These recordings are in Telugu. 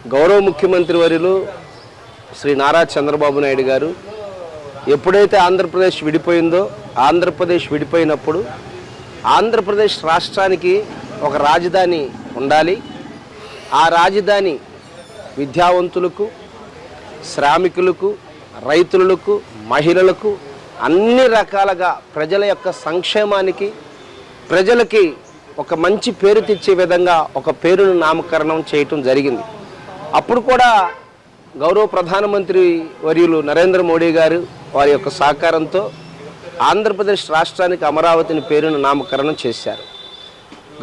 గౌరవ ముఖ్యమంత్రి వర్యులు శ్రీ నారా చంద్రబాబు నాయుడు గారు ఎప్పుడైతే ఆంధ్రప్రదేశ్ విడిపోయిందో, ఆంధ్రప్రదేశ్ విడిపోయినప్పుడు ఆంధ్రప్రదేశ్ రాష్ట్రానికి ఒక రాజధాని ఉండాలి. ఆ రాజధాని విద్యావంతులకు, శ్రామికులకు, రైతులకు, మహిళలకు అన్ని రకాలుగా ప్రజల యొక్క సంక్షేమానికి, ప్రజలకి ఒక మంచి పేరు తెచ్చే విధంగా ఒక పేరును నామకరణం చేయటం జరిగింది. అప్పుడు కూడా గౌరవ ప్రధానమంత్రి వర్యులు నరేంద్ర మోడీ గారు వారి యొక్క సహకారంతో ఆంధ్రప్రదేశ్ రాష్ట్రానికి అమరావతిని పేరును నామకరణం చేశారు.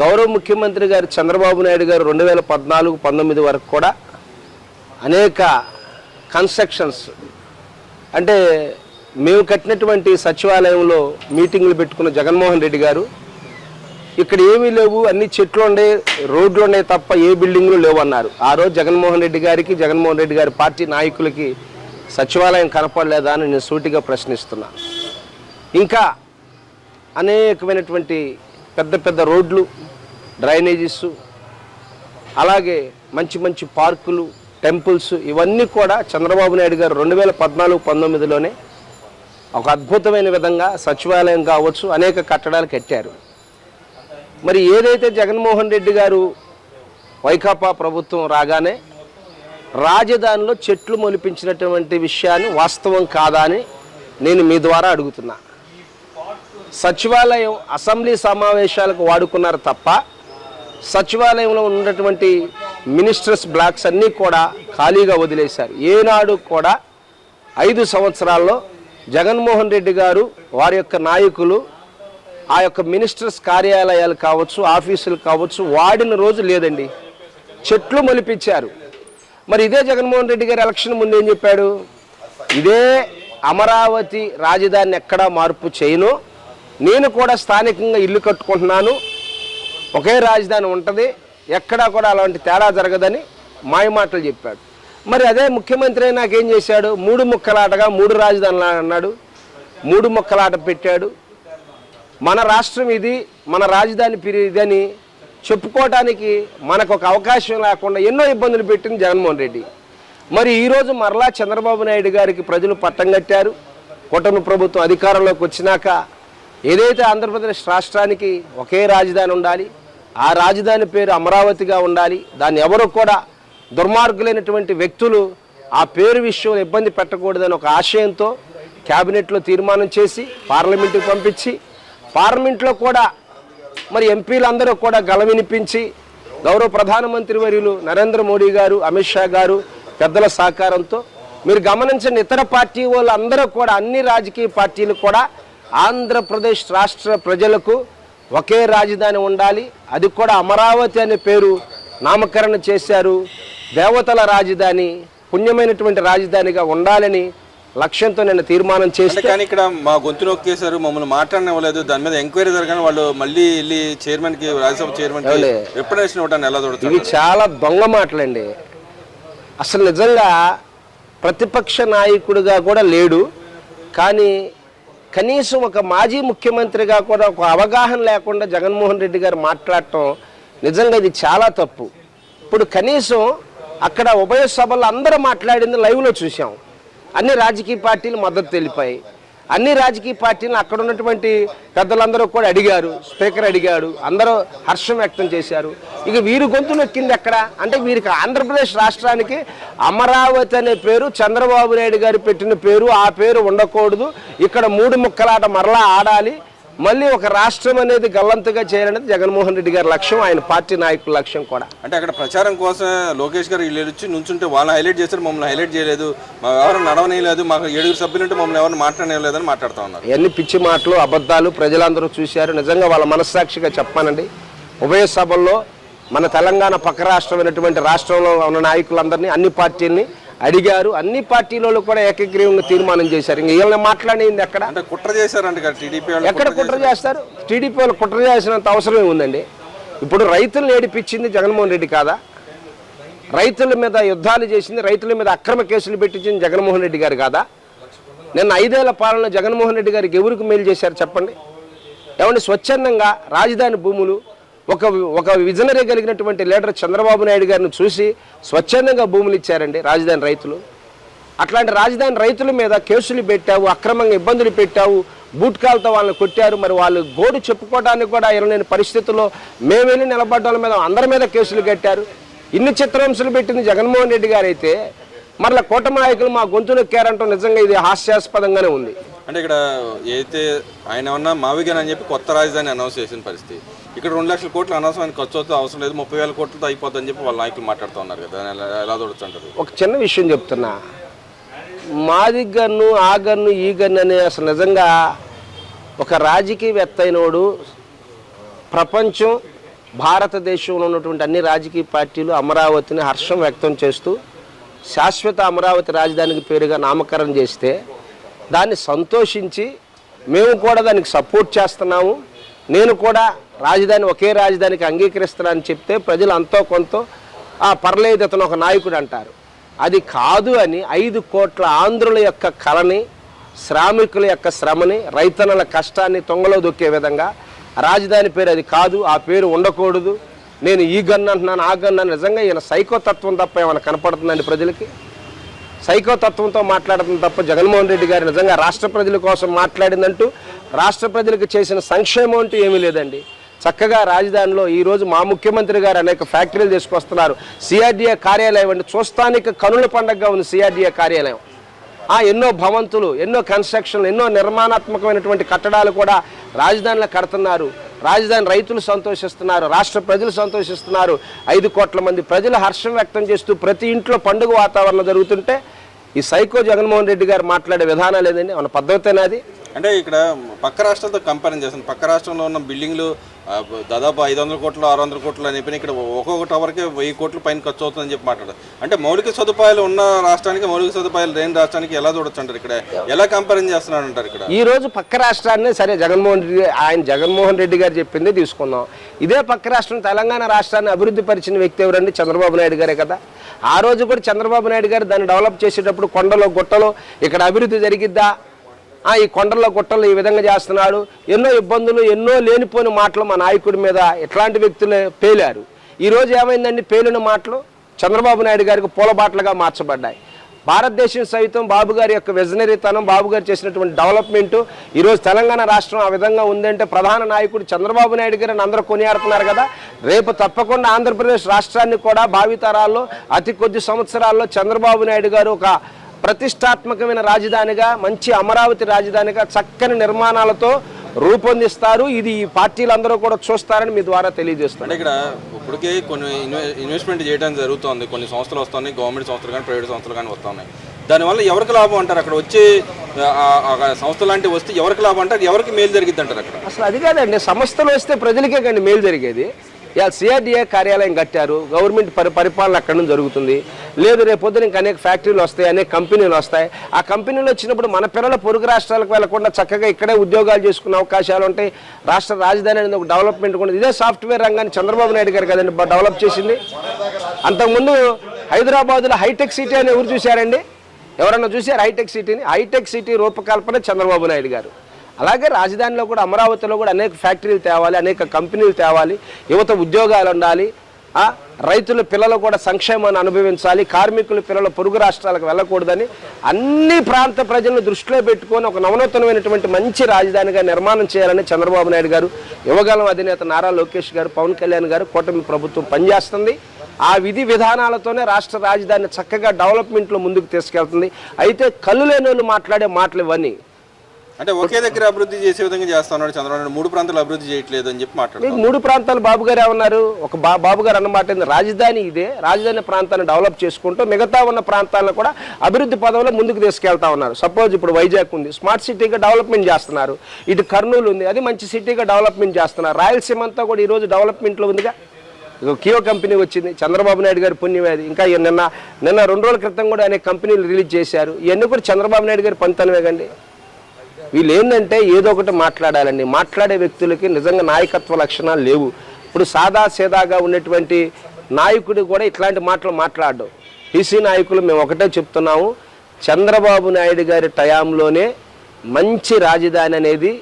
గౌరవ ముఖ్యమంత్రి గారు చంద్రబాబు నాయుడు గారు 2014-19 వరకు కూడా అనేక కన్స్ట్రక్షన్స్, అంటే మేము కట్టినటువంటి సచివాలయంలో మీటింగులు పెట్టుకున్న జగన్మోహన్ రెడ్డి గారు ఇక్కడ ఏమీ లేవు, అన్ని చెట్లు ఉన్నాయి, రోడ్లు ఉన్నాయి తప్ప ఏ బిల్డింగ్లు లేవు అన్నారు. ఆ రోజు జగన్మోహన్ రెడ్డి గారికి, జగన్మోహన్ రెడ్డి గారి పార్టీ నాయకులకి సచివాలయం కనపడలేదా అని నేను సూటిగా ప్రశ్నిస్తున్నాను. ఇంకా అనేకమైనటువంటి పెద్ద పెద్ద రోడ్లు, డ్రైనేజెస్, అలాగే మంచి మంచి పార్కులు, టెంపుల్స్, ఇవన్నీ కూడా చంద్రబాబు నాయుడు గారు 2014-19లోనే ఒక అద్భుతమైన విధంగా సచివాలయం కావచ్చు అనేక కట్టడాలు కట్టారు. మరి ఏదైతే జగన్మోహన్ రెడ్డి గారు వైకాపా ప్రభుత్వం రాగానే రాజధానిలో చెట్లు మొలిపించినటువంటి విషయాన్ని వాస్తవం కాదా అని నేను మీ ద్వారా అడుగుతున్నా. సచివాలయం అసెంబ్లీ సమావేశాలకు వాడుకున్నారు తప్ప సచివాలయంలో ఉన్నటువంటి మినిస్టర్స్ బ్లాక్స్ అన్నీ కూడా ఖాళీగా వదిలేశారు. ఏనాడు కూడా 5 సంవత్సరాల్లో జగన్మోహన్ రెడ్డి గారు వారి యొక్క నాయకులు ఆ యొక్క మినిస్టర్స్ కార్యాలయాలు కావచ్చు, ఆఫీసులు కావచ్చు వాడిన రోజు లేదండి. చెట్లు మొలిపించారు. మరి ఇదే జగన్మోహన్ రెడ్డి గారు ఎలక్షన్ ముందు ఏం చెప్పాడు? ఇదే అమరావతి రాజధానిని ఎక్కడా మార్పు చేయను, నేను కూడా స్థానికంగా ఇల్లు కట్టుకుంటున్నాను, ఒకే రాజధాని ఉంటుంది, ఎక్కడా కూడా అలాంటి తేడా జరగదని మాయమాటలు చెప్పాడు. మరి అదే ముఖ్యమంత్రి నాకేం చేశాడు? 3 ముక్కలాటగా 3 రాజధానులు అన్నాడు, 3 ముక్కలాట పెట్టాడు. మన రాష్ట్రం ఇది, మన రాజధాని ఇదని చెప్పుకోవడానికి మనకు ఒక అవకాశం లేకుండా ఎన్నో ఇబ్బందులు పెట్టింది జగన్మోహన్ రెడ్డి. మరి ఈరోజు మరలా చంద్రబాబు నాయుడు గారికి ప్రజలు పట్టం కట్టారు. కూటమి ప్రభుత్వం అధికారంలోకి వచ్చినాక ఏదైతే ఆంధ్రప్రదేశ్ రాష్ట్రానికి ఒకే రాజధాని ఉండాలి, ఆ రాజధాని పేరు అమరావతిగా ఉండాలి, దాన్ని ఎవరు కూడా దుర్మార్గులైనటువంటి వ్యక్తులు ఆ పేరు విషయంలో ఇబ్బంది పెట్టకూడదని ఒక ఆశయంతో క్యాబినెట్లో తీర్మానం చేసి పార్లమెంటుకు పంపించి, పార్లమెంట్లో కూడా మరి ఎంపీలందరూ కూడా గళవినిపించి గౌరవ ప్రధానమంత్రి వర్యులు నరేంద్ర మోడీ గారు, అమిత్ షా గారు పెద్దల సహకారంతో మీరు గమనించండి, ఇతర పార్టీ వాళ్ళందరూ కూడా అన్ని రాజకీయ పార్టీలు కూడా ఆంధ్రప్రదేశ్ రాష్ట్ర ప్రజలకు ఒకే రాజధాని ఉండాలి, అది కూడా అమరావతి అనే పేరు నామకరణం చేశారు. దేవతల రాజధాని, పుణ్యమైనటువంటి రాజధానిగా ఉండాలని లక్ష్యంతో నేను తీర్మానం చేస్తే, కానీ ఇక్కడ మా గొంతు నొక్కేశారు, మమ్మల్ని మాట్లాడనివ్వలేదు, దాని మీద ఎంక్వైరీ జరగానే వాళ్ళు మళ్ళీ వెళ్ళి చైర్మన్కి, రాజ్యసభ చైర్మన్కి రిప్రజెంటేషన్ ఇవ్వడానికి ఎలా దొరుకుతుంది? ఇవి చాలా దొంగ మాటలండి. అసలు నిజంగా ప్రతిపక్ష నాయకుడిగా కూడా లేడు, కానీ కనీసం ఒక మాజీ ముఖ్యమంత్రిగా కూడా ఒక అవగాహన లేకుండా జగన్మోహన్ రెడ్డి గారు మాట్లాడటం నిజంగా ఇది చాలా తప్పు. ఇప్పుడు కనీసం అక్కడ ఉభయ సభల్లో అందరూ మాట్లాడింది లైవ్లో చూసాం. అన్ని రాజకీయ పార్టీలు మద్దతు తెలిపాయి. అన్ని రాజకీయ పార్టీలు అక్కడ ఉన్నటువంటి పెద్దలందరూ కూడా అడిగారు, స్పీకర్ అడిగాడు, అందరూ హర్షం వ్యక్తం చేశారు. ఇక వీరి గొంతు నొక్కింది ఎక్కడ అంటే, వీరికి ఆంధ్రప్రదేశ్ రాష్ట్రానికి అమరావతి అనే పేరు చంద్రబాబు నాయుడు గారు పెట్టిన పేరు, ఆ పేరు ఉండకూడదు, ఇక్కడ 3 ముక్కలాట మరలా ఆడాలి, మళ్ళీ ఒక రాష్ట్రం అనేది గల్లంతుగా చేయాలనేది జగన్మోహన్ రెడ్డి గారి లక్ష్యం, ఆయన పార్టీ నాయకుల లక్ష్యం కూడా. అంటే అక్కడ ప్రచారం కోసం లోకేష్ గారు వీళ్ళు వచ్చి నుంచుంటే వాళ్ళని హైలైట్ చేస్తారు, మమ్మల్ని హైలైట్ చేయలేదు, మా ఎవరు నడవనేయలేదు, మాకు 7 సభ్యులు ఉంటే మమ్మల్ని ఎవరిని మాట్లాడలేదని మాట్లాడుతూ ఉన్నారు. ఇవన్నీ పిచ్చి మాటలు, అబద్ధాలు ప్రజలందరూ చూశారు. నిజంగా వాళ్ళ మనస్సాక్షిగా చెప్పానండి, ఉభయ సభల్లో మన తెలంగాణ పక్క రాష్ట్రమైనటువంటి రాష్ట్రంలో ఉన్న నాయకులందరినీ, అన్ని పార్టీలని అడిగారు, అన్ని పార్టీలలో కూడా ఏకగ్రీవంగా తీర్మానం చేశారు. ఇంక వీళ్ళని మాట్లాడింది ఎక్కడ? అంటే కుట్ర చేశారంట టీడీపీ వాళ్ళు. ఎక్కడ కుట్ర చేస్తారు? టీడీపీ వాళ్ళు కుట్ర చేసినంత అవసరమే ఉందండి. ఇప్పుడు రైతులను ఏడిపించింది జగన్మోహన్ రెడ్డి కాదా? రైతుల మీద యుద్ధాలు చేసింది, రైతుల మీద అక్రమ కేసులు పెట్టించింది జగన్మోహన్ రెడ్డి గారు కాదా? నిన్న 5 ఏళ్ల పాలన జగన్మోహన్ రెడ్డి గారికి ఎవరికి మేలు చేశారు చెప్పండి? ఏమంటే స్వచ్ఛందంగా రాజధాని భూములు ఒక ఒక విజనరీ కలిగినటువంటి లీడర్ చంద్రబాబు నాయుడు గారిని చూసి స్వచ్ఛందంగా భూములు ఇచ్చారండి రాజధాని రైతులు. అట్లాంటి రాజధాని రైతుల మీద కేసులు పెట్టావు, అక్రమంగా ఇబ్బందులు పెట్టావు, బూట్కాలతో వాళ్ళని కొట్టారు. మరి వాళ్ళు గోడు చెప్పుకోవడానికి కూడా ఇరలేని పరిస్థితుల్లో మేము వెళ్ళి నిలబడ్డాల మీద అందరి మీద కేసులు కట్టారు. ఇన్ని చిత్రహింసలు పెట్టింది జగన్మోహన్ రెడ్డి గారు అయితే మరలా కూటమి నాయకులు మా గొంతు నొక్కారంటాం నిజంగా ఇది హాస్యాస్పదంగానే ఉంది. అంటే ఇక్కడ ఏదైతే ఆయన ఏమన్నా మావిగాన్ అని చెప్పి కొత్త రాజధాని అనౌన్స్ చేసిన పరిస్థితి, ఇక్కడ 2 లక్షల కోట్లు అనవసరమైన ఖర్చు అవుతుంది, అవసరం లేదు, 30,000 కోట్లతో అయిపోతుందని చెప్పి వాళ్ళ నాయకులు మాట్లాడుతూ ఉన్నారు కదా, ఎలా చూడొచ్చు? ఒక చిన్న విషయం చెప్తున్నా, మాది గన్ను ఆ గన్ను ఈ గన్ను అనే అసలు నిజంగా ఒక రాజకీయవేత్త అయినోడు ప్రపంచం భారతదేశంలో ఉన్నటువంటి అన్ని రాజకీయ పార్టీలు అమరావతిని హర్షం వ్యక్తం చేస్తూ శాశ్వత అమరావతి రాజధానికి పేరుగా నామకరణం చేస్తే దాన్ని సంతోషించి మేము కూడా దానికి సపోర్ట్ చేస్తున్నాము, నేను కూడా రాజధాని ఒకే రాజధానికి అంగీకరిస్తున్నానని చెప్తే ప్రజలు అంతో కొంత పర్లేదు అతను ఒక నాయకుడు అంటారు. అది కాదు అని 5 కోట్ల ఆంధ్రుల యొక్క కళని, శ్రామికుల యొక్క శ్రమని, రైతన్నల కష్టాన్ని తొంగలో దొక్కే విధంగా రాజధాని పేరు అది కాదు, ఆ పేరు ఉండకూడదు, నేను ఈ గన్ను అంటున్నాను ఆ గన్ను అని నిజంగా ఈయన సైకోతత్వం తప్ప ఏమైనా కనపడుతుందండి ప్రజలకి? సైకోతత్వంతో మాట్లాడుతుంది తప్ప జగన్మోహన్ రెడ్డి గారు నిజంగా రాష్ట్ర ప్రజల కోసం మాట్లాడిందంటూ రాష్ట్ర ప్రజలకు చేసిన సంక్షేమం అంటూ ఏమీ లేదండి. చక్కగా రాజధానిలో ఈరోజు మా ముఖ్యమంత్రి గారు అనేక ఫ్యాక్టరీలు తీసుకొస్తున్నారు. సిఆర్డీఏ కార్యాలయం అండి చూస్తానికి కనుల పండగగా ఉంది సిఆర్డీఏ కార్యాలయం. ఎన్నో భవంతులు, ఎన్నో కన్స్ట్రక్షన్లు, ఎన్నో నిర్మాణాత్మకమైనటువంటి కట్టడాలు కూడా రాజధానిలో కడుతున్నారు. రాజధాని రైతులు సంతోషిస్తున్నారు, రాష్ట్ర ప్రజలు సంతోషిస్తున్నారు. 5 కోట్ల మంది ప్రజలు హర్షం వ్యక్తం చేస్తూ ప్రతి ఇంట్లో పండుగ వాతావరణం జరుగుతుంటే ఈ సైకో జగన్మోహన్ రెడ్డి గారు మాట్లాడే విధానం లేదండి. మన పద్ధతేనా అది? అంటే ఇక్కడ పక్క రాష్ట్రాలతో కంపేర్ చేస్తాను, పక్క రాష్ట్రంలో ఉన్న బిల్డింగ్లు దాదాపు 500 కోట్లు 600 కోట్లు అని చెప్పి ఇక్కడ ఒక్కొక్క టవర్కే 1000 కోట్ల పైన ఖర్చు అవుతుందని చెప్పి మాట్లాడారు. అంటే మౌలిక సదుపాయాలు ఉన్న రాష్ట్రానికి మౌలిక సదుపాయాలు లేని రాష్ట్రానికి ఎలా చూడొచ్చు అంటారు? ఇక్కడ ఎలా కంపేర్ చేస్తున్నాడు అంటారు? ఇక్కడ ఈ రోజు పక్క రాష్ట్రాన్ని సరే జగన్మోహన్ రెడ్డి గారు చెప్పిందే తీసుకుందాం. ఇదే పక్క రాష్ట్రం తెలంగాణ రాష్ట్రాన్ని అభివృద్ధి పరిచిన వ్యక్తి ఎవరండి? చంద్రబాబు నాయుడు గారే కదా. ఆ రోజు కూడా చంద్రబాబు నాయుడు గారు దాన్ని డెవలప్ చేసేటప్పుడు కొండలో గుట్టలో ఇక్కడ అభివృద్ధి జరిగిద్దా, ఈ కొండల్లో గుట్టలు ఈ విధంగా చేస్తున్నాడు, ఎన్నో ఇబ్బందులు, ఎన్నో లేనిపోయిన మాటలు మా నాయకుడి మీద ఇట్లాంటి వ్యక్తులే పేలారు. ఈరోజు ఏమైందండి? పేలిన మాటలు చంద్రబాబు నాయుడు గారికి పూలబాటలుగా మార్చబడ్డాయి. భారతదేశం సైతం బాబు గారి యొక్క విజనరీతనం, బాబు గారు చేసినటువంటి డెవలప్మెంటు ఈరోజు తెలంగాణ రాష్ట్రం ఆ విధంగా ఉందంటే ప్రధాన నాయకుడు చంద్రబాబు నాయుడు గారిని అందరూ కొనియాడుతున్నారు కదా. రేపు తప్పకుండా ఆంధ్రప్రదేశ్ రాష్ట్రాన్ని కూడా భావితరాల్లో అతి కొద్ది సంవత్సరాల్లో చంద్రబాబు నాయుడు గారు ఒక ప్రతిష్టాత్మకమైన రాజధానిగా, మంచి అమరావతి రాజధానిగా చక్కని నిర్మాణాలతో రూపొందిస్తారు. ఇది ఈ పార్టీలందరూ కూడా చూస్తారని మీ ద్వారా తెలియజేస్తారు. ఇక్కడ ఇప్పటికే కొన్ని ఇన్వెస్ట్మెంట్ చేయడానికి జరుగుతుంది, కొన్ని సంస్థలు వస్తున్నాయి, గవర్నమెంట్ సంస్థలు కానీ ప్రైవేట్ సంస్థలు కానీ వస్తున్నాయి. దానివల్ల ఎవరికి లాభం అంటారు? అక్కడ వచ్చే సంస్థ లాంటివి వస్తే ఎవరికి లాభం అంటారు? ఎవరికి మేలు జరిగిద్ది అంటారు? అక్కడ అసలు అది కాదండి, సంస్థలు వస్తే ప్రజలకే కండి మేలు జరిగేది. సిఆర్డీఏ కార్యాలయం కట్టారు, గవర్నమెంట్ పరిపాలన అక్కడ నుంచి జరుగుతుంది. లేదు రేపు పొద్దున ఇంకా అనేక ఫ్యాక్టరీలు వస్తాయి, అనేక కంపెనీలు వస్తాయి. ఆ కంపెనీలు వచ్చినప్పుడు మన పిల్లలు పొరుగు రాష్ట్రాలకు వెళ్లకుండా చక్కగా ఇక్కడే ఉద్యోగాలు చేసుకునే అవకాశాలు ఉంటాయి. రాష్ట్ర రాజధాని అనేది ఒక డెవలప్మెంట్ కూడా. ఇదే సాఫ్ట్వేర్ రంగాన్ని చంద్రబాబు నాయుడు గారు కదండి డెవలప్ చేసింది. అంతకుముందు హైదరాబాద్లో హైటెక్ సిటీ అని ఎవరు చూశారండి? ఎవరన్నా చూశారు హైటెక్ సిటీని? హైటెక్ సిటీ రూపకల్పన చంద్రబాబు నాయుడు గారు. అలాగే రాజధానిలో కూడా అమరావతిలో కూడా అనేక ఫ్యాక్టరీలు తేవాలి, అనేక కంపెనీలు తేవాలి, యువత ఉద్యోగాలు ఉండాలి, రైతుల పిల్లలు కూడా సంక్షేమాన్ని అనుభవించాలి, కార్మికుల పిల్లలు పొరుగు రాష్ట్రాలకు వెళ్ళకూడదని అన్ని ప్రాంత ప్రజలను దృష్టిలో పెట్టుకొని ఒక నవనూతనమైనటువంటి మంచి రాజధానిగా నిర్మాణం చేయాలని చంద్రబాబు నాయుడు గారు, యువగలం అధినేత నారా లోకేష్ గారు, పవన్ కళ్యాణ్ గారు, కూటమి ప్రభుత్వం పనిచేస్తుంది. ఆ విధి విధానాలతోనే రాష్ట్ర రాజధాని చక్కగా డెవలప్మెంట్లో ముందుకు తీసుకెళ్తుంది. అయితే కళ్ళు లేని వాళ్ళు మాట్లాడే మాటలు ఇవన్నీ. అంటే ఒకే దగ్గర అభివృద్ధి చేసే విధంగా చేస్తున్నాడు చంద్రబాబు. 3 ప్రాంతాలు అభివృద్ధి చేయట్లేదు అని చెప్పి మాట్లాడుతున్నారు. 3 ప్రాంతాలు బాబు గారు ఏమన్నారు? ఒక బాబు గారు అన్నమాట రాజధాని ఇదే, రాజధాని ప్రాంతాన్ని డెవలప్ చేసుకుంటూ మిగతా ఉన్న ప్రాంతాలను కూడా అభివృద్ధి పదంలో ముందుకు తీసుకెళ్తా ఉన్నారు. సపోజ్ ఇప్పుడు వైజాగ్ ఉంది, స్మార్ట్ సిటీగా డెవలప్మెంట్ చేస్తున్నారు. ఇటు కర్నూలు ఉంది, అది మంచి సిటీగా డెవలప్మెంట్ చేస్తున్నారు. రాయలసీమ అంతా కూడా ఈరోజు డెవలప్మెంట్లో ఉందిగా. కియో కంపెనీ వచ్చింది, చంద్రబాబు నాయుడు గారి పుణ్యమేది. ఇంకా నిన్న 2 రోజుల క్రితం కూడా అనేక కంపెనీలు రిలీజ్ చేశారు. ఇవన్నీ కూడా చంద్రబాబు నాయుడు గారి పనితనమే కండి. వీళ్ళు ఏంటంటే ఏదో ఒకటి మాట్లాడాలండి. మాట్లాడే వ్యక్తులకి నిజంగా నాయకత్వ లక్షణాలు లేవు. ఇప్పుడు సాదా సీదాగా ఉన్నటువంటి నాయకుడు కూడా ఇట్లాంటి మాటలు మాట్లాడడం. టీసీ నాయకులు మేము ఒకటే చెప్తున్నాము, చంద్రబాబు నాయుడు గారి టయాంలోనే మంచి రాజధాని అనేది,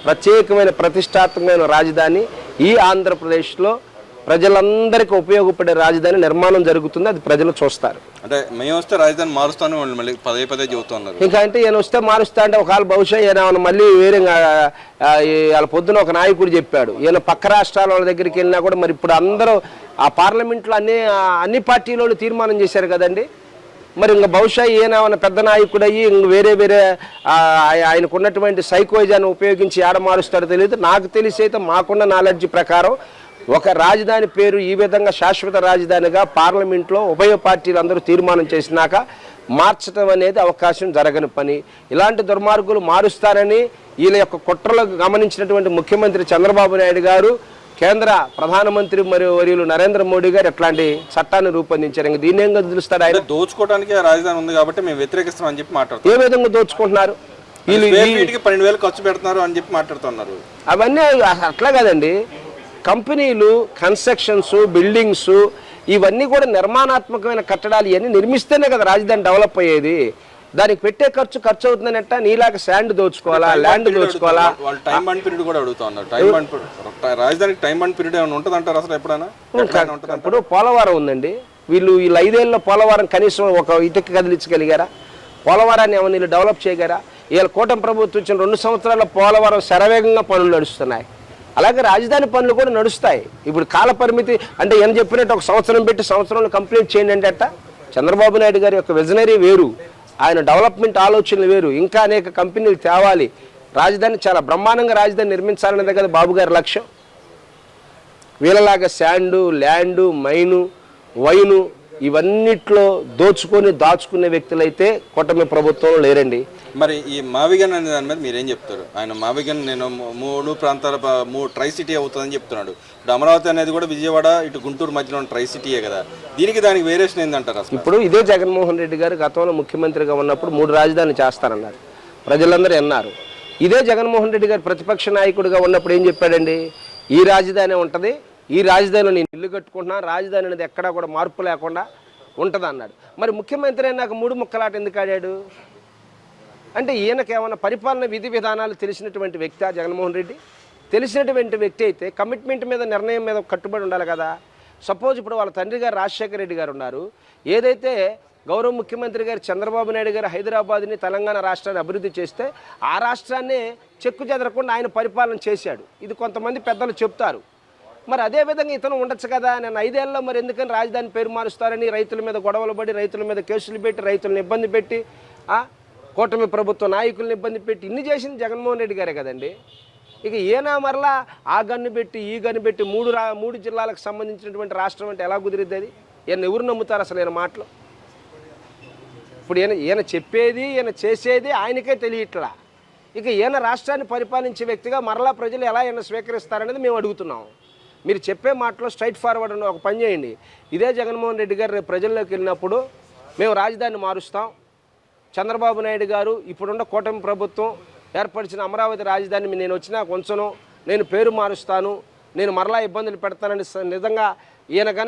ప్రత్యేకమైన ప్రతిష్టాత్మకమైన రాజధాని ఈ ఆంధ్రప్రదేశ్లో ప్రజలందరికీ ఉపయోగపడే రాజధాని నిర్మాణం జరుగుతుంది. అది ప్రజలు చూస్తారు. అంటే మేము వస్తే రాజధాని మారుస్తాను వాళ్ళు మళ్ళీ పదే చెబుతున్నారు. ఇంకా అంటే ఈయన వస్తే మారుస్తా అంటే ఒకవేళ బహుశా ఈయన మళ్ళీ వేరే వాళ్ళ పొద్దున ఒక నాయకుడు చెప్పాడు, ఈయన పక్క రాష్ట్రాల వాళ్ళ దగ్గరికి వెళ్ళినా కూడా మరి ఇప్పుడు అందరూ ఆ పార్లమెంట్లో అన్ని పార్టీలు తీర్మానం చేశారు కదండి. మరి ఇంకా బహుశా ఈయన పెద్ద నాయకుడు అయ్యి ఇంక వేరే ఆయనకు ఉన్నటువంటి సైకోయిజాన్ని ఉపయోగించి ఆడ మారుస్తాడో తెలియదు. నాకు తెలిసి అయితే మాకున్న నాలెడ్జ్ ప్రకారం ఒక రాజధాని పేరు ఈ విధంగా శాశ్వత రాజధానిగా పార్లమెంట్లో ఉభయ పార్టీలు అందరూ తీర్మానం చేసినాక మార్చడం అనేది అవకాశం జరగని పని. ఇలాంటి దుర్మార్గులు మారుస్తారని వీళ్ళ యొక్క కుట్రలు గమనించినటువంటి ముఖ్యమంత్రి చంద్రబాబు నాయుడు గారు, కేంద్ర ప్రధానమంత్రి మరియు వర్యులు నరేంద్ర మోడీ గారు ఎట్లాంటి చట్టాన్ని రూపొందించారు. ఇంకా దీన్ని ఏం తెలుస్తాడు? ఆయన దోచుకోవడానికి రాజధాని ఉంది కాబట్టి మేము వ్యతిరేకిస్తాం అని చెప్పి మాట్లాడుతారు. ఏ విధంగా దోచుకుంటున్నారు? వీళ్ళు 12,000 ఖర్చు పెడుతున్నారు అని చెప్పి మాట్లాడుతున్నారు. అవన్నీ అట్లా కదండి. కంపెనీలు, కన్స్ట్రక్షన్స్, బిల్డింగ్స్ ఇవన్నీ కూడా నిర్మాణాత్మకమైన కట్టడాలు ఇవన్నీ నిర్మిస్తేనే కదా రాజధాని డెవలప్ అయ్యేది. దానికి పెట్టే ఖర్చు అవుతుందనట్ట నీలాగా శాండ్ దోచుకోవాలా, ల్యాండ్ దోచుకోవాలా? వాళ్ళు టైం బాండ్ పీరియడ్ కూడా అడుగుతున్నారు. టైం బాండ్ రాజధానికి టైం బాండ్ పీరియడ్ ఏమైనా ఉంటుంది అంటారు అసలు ఎప్పుడైనా? ఇప్పుడు పోలవరం ఉందండి. వీళ్ళు 5 ఏళ్ళలో పోలవరం కనీసం ఒక ఇటుక కదిలించగలిగారా? పోలవరాన్ని ఏమైనా వీళ్ళు డెవలప్ చేయగారా? వీళ్ళ కూటమి ప్రభుత్వం ఇచ్చిన 2 సంవత్సరాల పోలవరం శరవేగంగా పనులు నడుస్తున్నాయి. అలాగే రాజధాని పనులు కూడా నడుస్తాయి. ఇప్పుడు కాల పరిమితి అంటే ఏం చెప్పినట్టు ఒక సంవత్సరం పెట్టి సంవత్సరంలో కంప్లీట్ చేయండి అంటే అట్ట. చంద్రబాబు నాయుడు గారి యొక్క విజనరీ వేరు, ఆయన డెవలప్మెంట్ ఆలోచనలు వేరు. ఇంకా అనేక కంపెనీలు తేవాలి, రాజధాని చాలా బ్రహ్మాండంగా రాజధాని నిర్మించాలనేదే కదా బాబు గారి లక్ష్యం. వీళ్ళలాగా శాండు, ల్యాండు, మైను, వైను ఇవన్నిట్లో దాచుకునే వ్యక్తులైతే కూటమి ప్రభుత్వంలో లేరండి. మరి ఈ మావిగన్ అనే దాని మీద మీరేం చెప్తారు? ఆయన మావిగన్ నేను 3 ప్రాంతాల 3 ట్రై సిటీ అవుతుందని చెప్తున్నాడు. ఇప్పుడు అమరావతి అనేది కూడా విజయవాడ ఇటు గుంటూరు మధ్యలో ఉన్న ట్రై సిటీయే కదా. దానికి వేరియేషన్ ఏంటంటారు అసలు? ఇప్పుడు ఇదే జగన్మోహన్ రెడ్డి గారు గతంలో ముఖ్యమంత్రిగా ఉన్నప్పుడు 3 రాజధానులు చేస్తారన్నారు, ప్రజలందరూ అన్నారు. ఇదే జగన్మోహన్ రెడ్డి గారు ప్రతిపక్ష నాయకుడిగా ఉన్నప్పుడు ఏం చెప్పాడండి? ఈ రాజధాని ఉంటుంది, ఈ రాజధానిలో నేను ఇల్లు కట్టుకుంటున్నాను, రాజధాని అనేది ఎక్కడా కూడా మార్పు లేకుండా ఉంటుంది అన్నాడు. మరి ముఖ్యమంత్రి అయినాక 3 ముక్కలాట ఎందుకు ఆడాడు? అంటే ఈయనకి ఏమైనా పరిపాలన విధి విధానాలు తెలిసినటువంటి వ్యక్తి జగన్మోహన్ రెడ్డి? తెలిసినటువంటి వ్యక్తి అయితే కమిట్మెంట్ మీద, నిర్ణయం మీద కట్టుబడి ఉండాలి కదా. సపోజ్ ఇప్పుడు వాళ్ళ తండ్రి గారు రాజశేఖర రెడ్డి గారు ఉన్నారు. ఏదైతే గౌరవ ముఖ్యమంత్రి గారు చంద్రబాబు నాయుడు గారు హైదరాబాద్ని, తెలంగాణ రాష్ట్రాన్ని అభివృద్ధి చేస్తే ఆ రాష్ట్రాన్ని చెక్కు చెదరకుండా ఆయన పరిపాలన చేశాడు. ఇది కొంతమంది పెద్దలు చెప్తారు. మరి అదేవిధంగా ఇతను ఉండొచ్చు కదా. నేను 5 ఏళ్ళలో మరి ఎందుకని రాజధాని పేరు మారుస్తారని రైతుల మీద గొడవలు పడి, రైతుల మీద కేసులు పెట్టి, రైతులను ఇబ్బంది పెట్టి, కూటమి ప్రభుత్వ నాయకులను ఇబ్బంది పెట్టి ఇన్ని చేసింది జగన్మోహన్ రెడ్డి గారే కదండి. ఇక ఈయన మరలా ఆ గన్ను పెట్టి ఈ గన్ను పెట్టి 3 జిల్లాలకు సంబంధించినటువంటి రాష్ట్రం అంటే ఎలా కుదిరిద్ది? అది ఈయన ఎవరు నమ్ముతారు అసలు ఈయన మాటలు? ఇప్పుడు ఈయన చెప్పేది, ఈయన చేసేది ఆయనకే తెలియట్లా. ఇక ఈయన రాష్ట్రాన్ని పరిపాలించే వ్యక్తిగా మరలా ప్రజలు ఎలా ఈయన స్వీకరిస్తారనేది మేము అడుగుతున్నాం. మీరు చెప్పే మాటలో స్ట్రైట్ ఫార్వర్డ్ అని ఒక పని చేయండి. ఇదే జగన్మోహన్ రెడ్డి గారు రేపు ప్రజల్లోకి వెళ్ళినప్పుడు మేము రాజధానిని మారుస్తాం, చంద్రబాబు నాయుడు గారు ఇప్పుడున్న కూటమి ప్రభుత్వం ఏర్పరిచిన అమరావతి రాజధాని నేను వచ్చినా కొంచెం నేను పేరు మారుస్తాను, నేను మరలా ఇబ్బందులు పెడతానని నిజంగా ఈయన